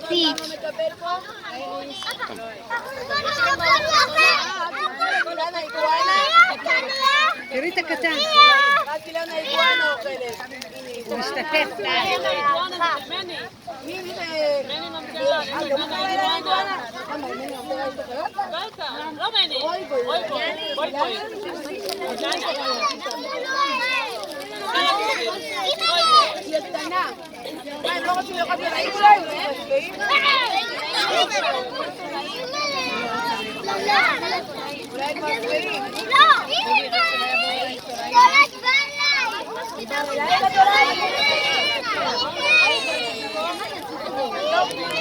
Peach. תראי את הקטן. רק אילנה איגואנה אוכלת. הוא משתתף. מי זה? גם הוא אילנה איגואנה? לא מני. בואי. היא הקטנה. מה, הם לא רוצים לאכול בלעים שלהם? אולי הם מצביעים. לא!